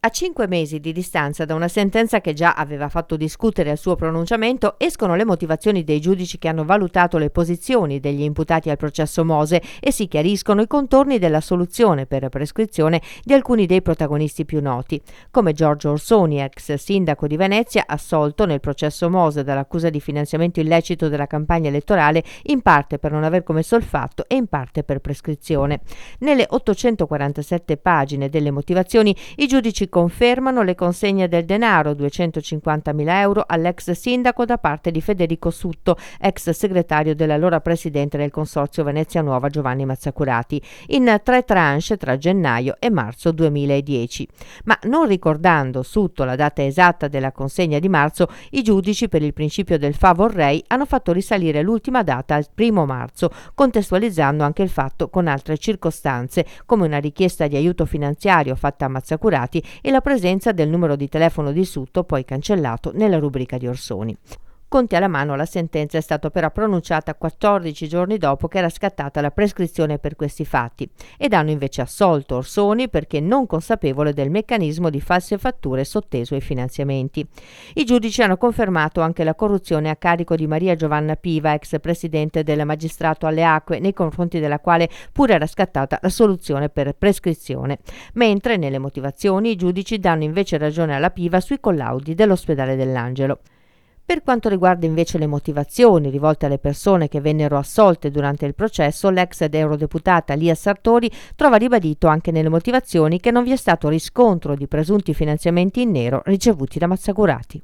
A 5 mesi di distanza da una sentenza che già aveva fatto discutere al suo pronunciamento, escono le motivazioni dei giudici che hanno valutato le posizioni degli imputati al processo Mose e si chiariscono i contorni della soluzione per prescrizione di alcuni dei protagonisti più noti, come Giorgio Orsoni, ex sindaco di Venezia, assolto nel processo Mose dall'accusa di finanziamento illecito della campagna elettorale, in parte per non aver commesso il fatto e in parte per prescrizione. Nelle 847 pagine delle motivazioni, i giudici confermano le consegne del denaro, 250.000 euro, all'ex sindaco da parte di Federico Sutto, ex segretario dell'allora presidente del consorzio Venezia Nuova Giovanni Mazzacurati, in 3 tranche tra gennaio e marzo 2010. Ma non ricordando Sutto la data esatta della consegna di marzo, i giudici, per il principio del favor rei, hanno fatto risalire l'ultima data al 1 marzo, contestualizzando anche il fatto con altre circostanze, come una richiesta di aiuto finanziario fatta a Mazzacurati e la presenza del numero di telefono di Sutto, poi cancellato nella rubrica di Orsoni. Conti alla mano, la sentenza è stata però pronunciata 14 giorni dopo che era scattata la prescrizione per questi fatti, ed hanno invece assolto Orsoni perché non consapevole del meccanismo di false fatture sotteso ai finanziamenti. I giudici hanno confermato anche la corruzione a carico di Maria Giovanna Piva, ex presidente del Magistrato alle Acque, nei confronti della quale pure era scattata la soluzione per prescrizione, mentre nelle motivazioni i giudici danno invece ragione alla Piva sui collaudi dell'ospedale dell'Angelo. Per quanto riguarda invece le motivazioni rivolte alle persone che vennero assolte durante il processo, l'ex eurodeputata Lia Sartori trova ribadito anche nelle motivazioni che non vi è stato riscontro di presunti finanziamenti in nero ricevuti da Mazzacurati.